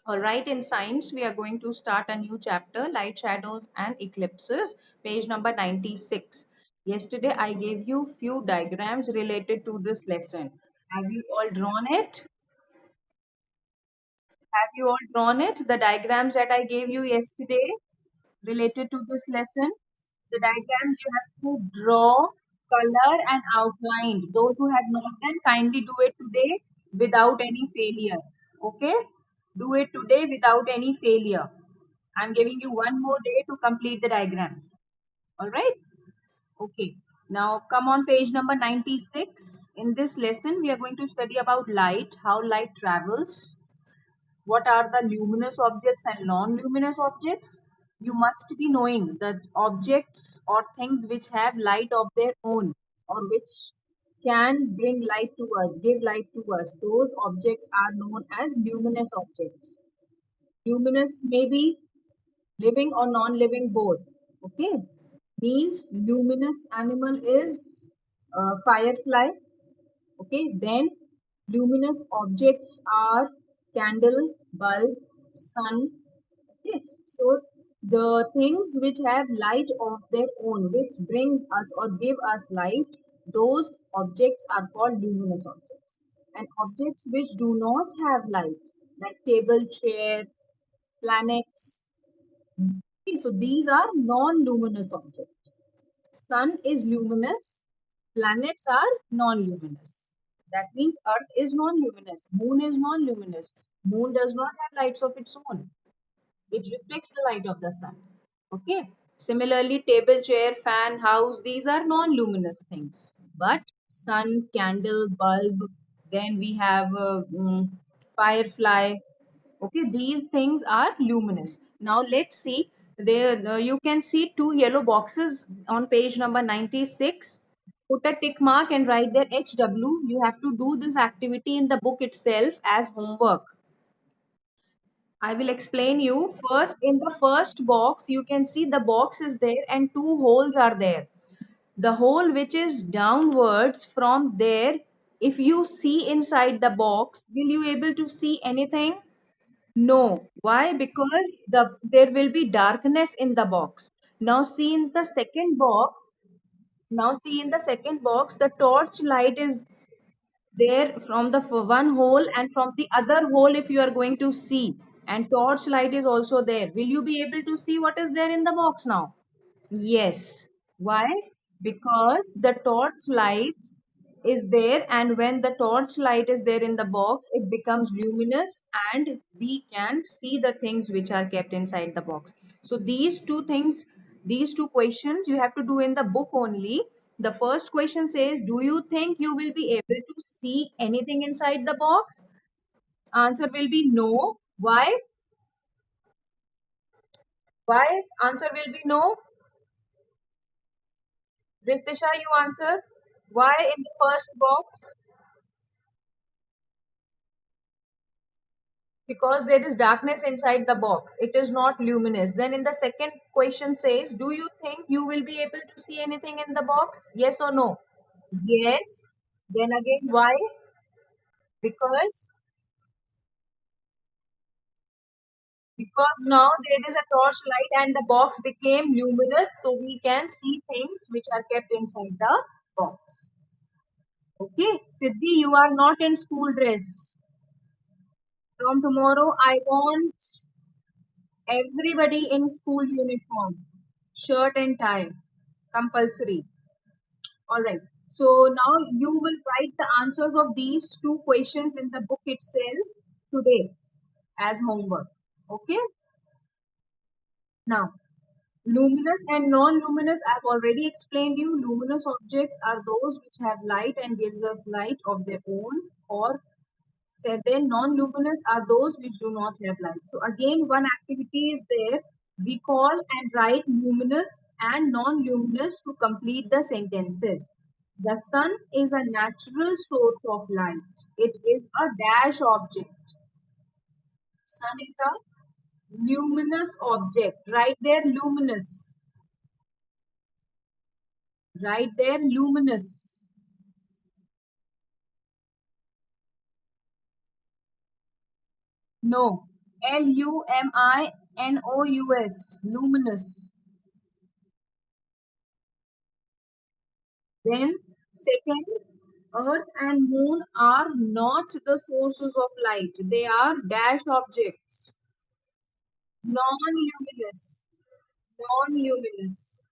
All right, in science, we are going to start a new chapter, light, shadows, and eclipses, page number 96. Yesterday, I gave you few diagrams related to this lesson. Have you all drawn it? Have you all drawn it? The diagrams that I gave you yesterday related to this lesson? The diagrams you have to draw, color, and outline. Those who have not done, kindly do it today without any failure. Okay? Do it today without any failure. I'm giving you one more day to complete the diagrams. All right? Okay. Now come on page number 96. In this lesson, we are going to study about light, how light travels, what are the luminous objects and non-luminous objects. You must be knowing that objects or things which have light of their own or which can bring light to us, give light to us, those objects are known as luminous objects. Luminous may be living or non-living both. Okay, means luminous animal is firefly. Okay, then luminous objects are candle, bulb, sun. Okay, so the things which have light of their own, which brings us or give us light, those objects are called luminous objects. And objects which do not have light, like table, chair, planets. Okay, so these are non-luminous objects. Sun is luminous, planets are non-luminous. That means Earth is non-luminous, Moon is non-luminous. Moon does not have lights of its own. It reflects the light of the sun. Okay. Similarly, table, chair, fan, house, these are non-luminous things. But sun, candle, bulb, then we have firefly. Okay, these things are luminous. Now let's see. There you can see two yellow boxes on page number 96. Put a tick mark and write there HW. You have to do this activity in the book itself as homework. I will explain you. First, in the first box, you can see the box is there and two holes are there. The hole which is downwards from there, if you see inside the box, will you able to see anything? No. Why? Because there will be darkness in the box. Now see in the second box. Now see in the second box, the torch light is there from the one hole and from the other hole if you are going to see, and torch light is also there. Will you be able to see what is there in the box now? Yes. Why? Because the torch light is there, and when the torch light is there in the box, it becomes luminous and we can see the things which are kept inside the box. So these two things, these two questions you have to do in the book only. The first question says, do you think you will be able to see anything inside the box? Answer will be no. Why? Why? Answer will be no. Ristisha, you answer. Why in the first box? Because there is darkness inside the box. It is not luminous. Then in the second question says, do you think you will be able to see anything in the box? Yes or no? Yes. Then again, why? Because because now there is a torch light and the box became luminous, so we can see things which are kept inside the box. Okay, Siddhi, you are not in school dress. From tomorrow, I want everybody in school uniform, shirt and tie, compulsory. All right. So now you will write the answers of these two questions in the book itself today as homework. Okay. Now, luminous and non-luminous, I've already explained you. Luminous objects are those which have light and gives us light of their own, or so then non-luminous are those which do not have light. So again, one activity is there. We call and write luminous and non-luminous to complete the sentences. The sun is a natural source of light. It is a dash object. Sun is a luminous object. Right there, luminous. Right there, luminous. No. Luminous, luminous. Then, second, Earth and Moon are not the sources of light. They are dash objects. Non-luminous. Non-luminous.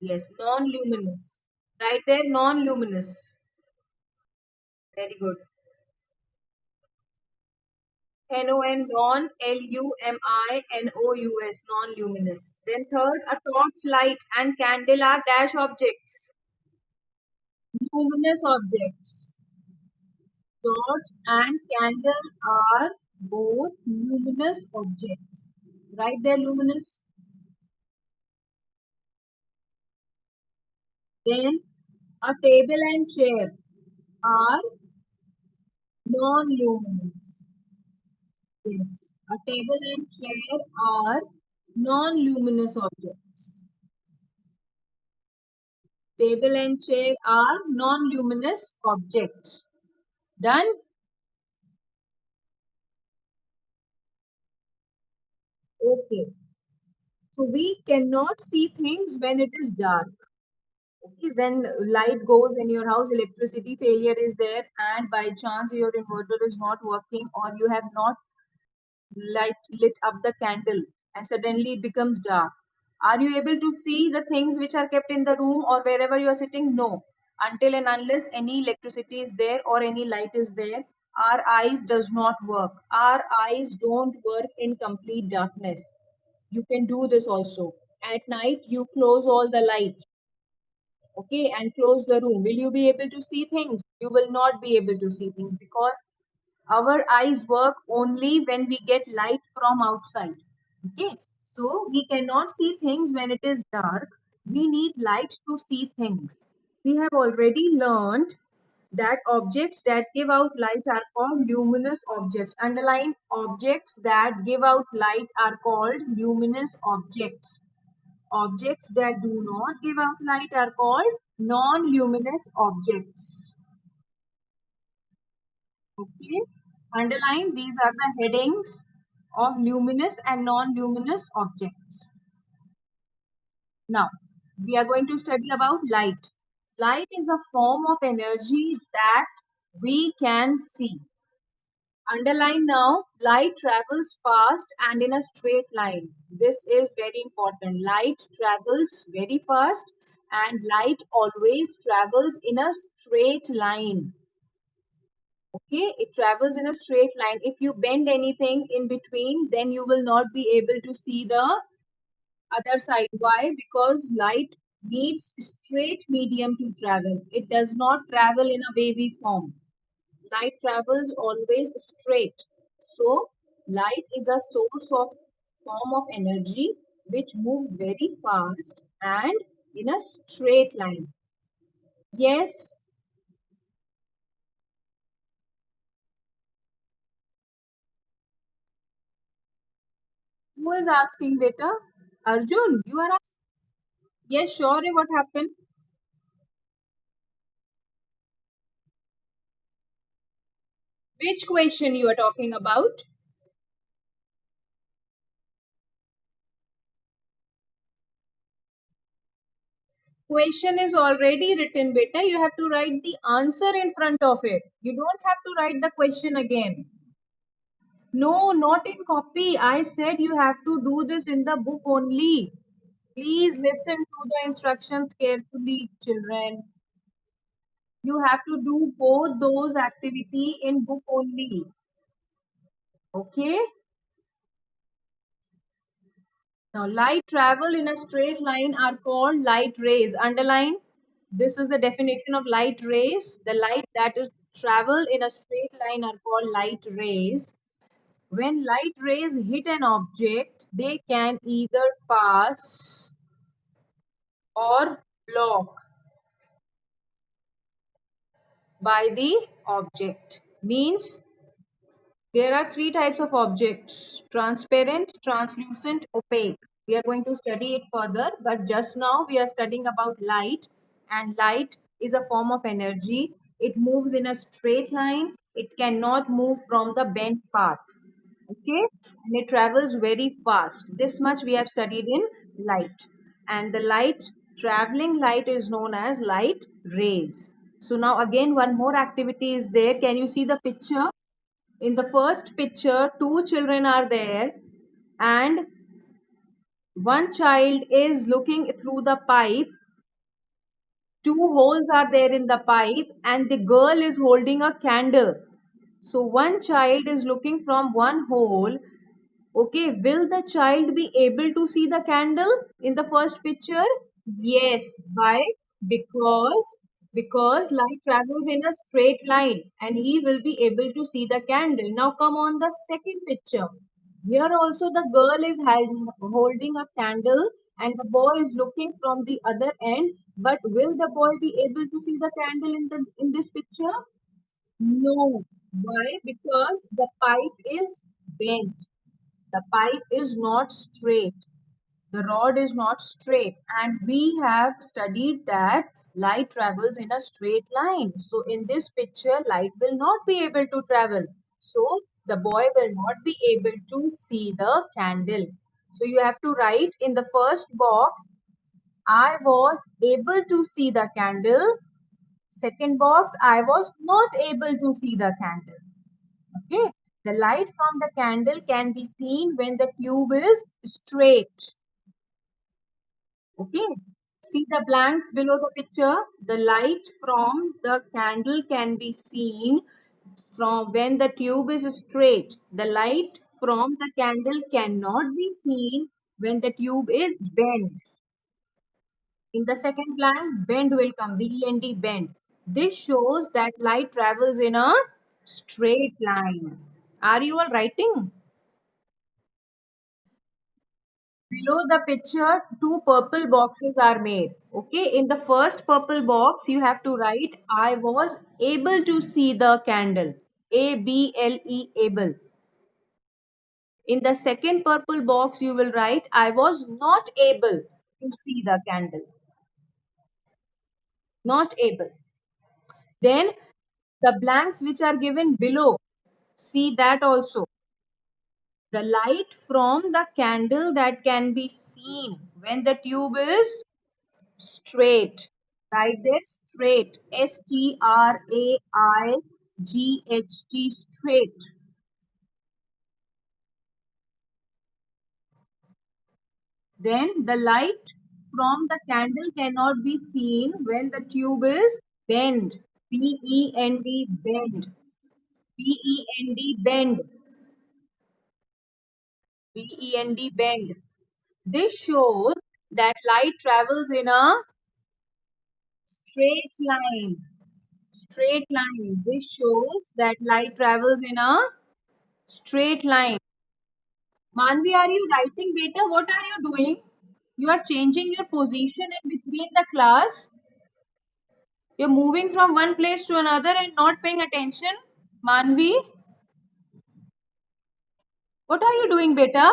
Yes, non-luminous. Right there, non-luminous. Very good. NON, non, LUMINOUS, non-luminous. Then third, a torch light and candle are dash objects. Luminous objects. Torch and candle are both luminous objects. Right there, luminous. Then a table and chair are non-luminous. Yes, a table and chair are non-luminous objects. Table and chair are non-luminous objects. Done? Okay. So we cannot see things when it is dark. Okay, when light goes in your house, electricity failure is there, and by chance your inverter is not working, or you have not lit up the candle, and suddenly it becomes dark. Are you able to see the things which are kept in the room or wherever you are sitting? No. Until and unless any electricity is there or any light is there, our eyes does not work. Our eyes don't work in complete darkness. You can do this also. At night, you close all the lights, okay, and close the room. Will you be able to see things? You will not be able to see things because our eyes work only when we get light from outside. Okay, so we cannot see things when it is dark. We need light to see things. We have already learned that objects that give out light are called luminous objects. Underline, objects that give out light are called luminous objects. Objects that do not give out light are called non-luminous objects. Okay. Underline, these are the headings of luminous and non-luminous objects. Now, we are going to study about light. Light is a form of energy that we can see. Underline now, light travels fast and in a straight line. This is very important. Light travels very fast and light always travels in a straight line. Okay, it travels in a straight line. If you bend anything in between, then you will not be able to see the other side. Why? Because light needs straight medium to travel. It does not travel in a wavy form. Light travels always straight. So, light is a source of form of energy which moves very fast and in a straight line. Yes, who is asking, beta? Arjun, you are asking? Yes, sure. What happened? Which question you are talking about? Question is already written, beta. You have to write the answer in front of it. You don't have to write the question again. No, not in copy. I said you have to do this in the book only. Please listen to the instructions carefully, children. You have to do both those activity in book only. Okay? Now, light travel in a straight line are called light rays. Underline. This is the definition of light rays. The light that is travel in a straight line are called light rays. When light rays hit an object, they can either pass or block by the object. Means there are three types of objects: transparent, translucent, opaque. We are going to study it further, but just now we are studying about light, and light is a form of energy. It moves in a straight line, it cannot move from the bent path. Okay, and it travels very fast. This much we have studied in light, and the light, traveling light, is known as light rays. So now again one more activity is there. Can you see the picture? In the first picture, two children are there, and one child is looking through the pipe. Two holes are there in the pipe, and the girl is holding a candle. So one child is looking from one hole. Okay, will the child be able to see the candle in the first picture? Yes. Why? Because light travels in a straight line, and he will be able to see the candle. Now come on the second picture. Here also the girl is holding a candle, and the boy is looking from the other end. But will the boy be able to see the candle in this picture? No. Why? Because the pipe is bent. The pipe is not straight. The rod is not straight, and we have studied that light travels in a straight line. So in this picture light will not be able to travel, so the boy will not be able to see the candle. So you have to write in the first box, I was able to see the candle. Second box, I was not able to see the candle. Okay, the light from the candle can be seen when the tube is straight. Okay, see the blanks below the picture. The light from the candle can be seen from when the tube is straight. The light from the candle cannot be seen when the tube is bent. In the second blank, bend will come, bend, bend. This shows that light travels in a straight line. Are you all writing? Below the picture, two purple boxes are made. Okay, in the first purple box, you have to write, I was able to see the candle. A-B-L-E, able. In the second purple box, you will write, I was not able to see the candle. Not able. Then the blanks which are given below, see that also. The light from the candle that can be seen when the tube is straight. Right there, straight. Straight. Straight. Then the light from the candle cannot be seen when the tube is bent. B-E-N-D, bend. B-E-N-D, bend. B-E-N-D, bend. This shows that light travels in a straight line. Straight line. This shows that light travels in a straight line. Manvi, are you writing, beta? What are you doing? You are changing your position in between the class. You're moving from one place to another and not paying attention. Manvi, what are you doing, beta?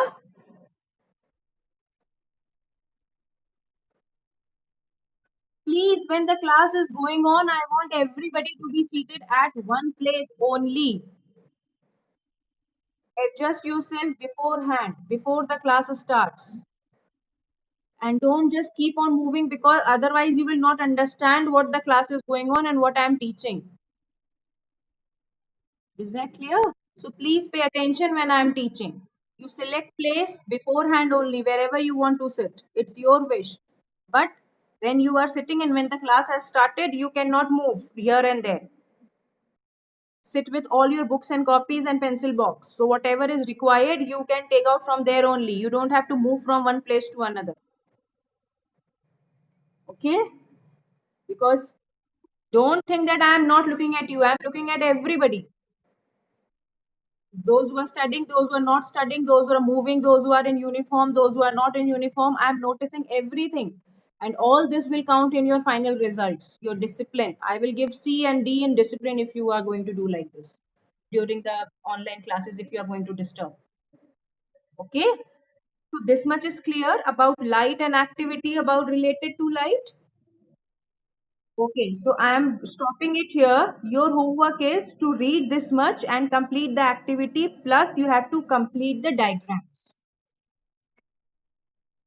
Please, when the class is going on, I want everybody to be seated at one place only. Adjust yourself beforehand, before the class starts. And don't just keep on moving, because otherwise you will not understand what the class is going on and what I am teaching. Is that clear? So please pay attention when I am teaching. You select place beforehand only, wherever you want to sit. It's your wish. But when you are sitting and when the class has started, you cannot move here and there. Sit with all your books and copies and pencil box. So whatever is required, you can take out from there only. You don't have to move from one place to another. Okay? Because don't think that I am not looking at you. I am looking at everybody. Those who are studying, those who are not studying, those who are moving, those who are in uniform, those who are not in uniform. I am noticing everything. And all this will count in your final results, your discipline. I will give C and D in discipline if you are going to do like this during the online classes, if you are going to disturb. Okay? So this much is clear about light and activity about related to light. Okay, so I am stopping it here. Your homework is to read this much and complete the activity, plus you have to complete the diagrams.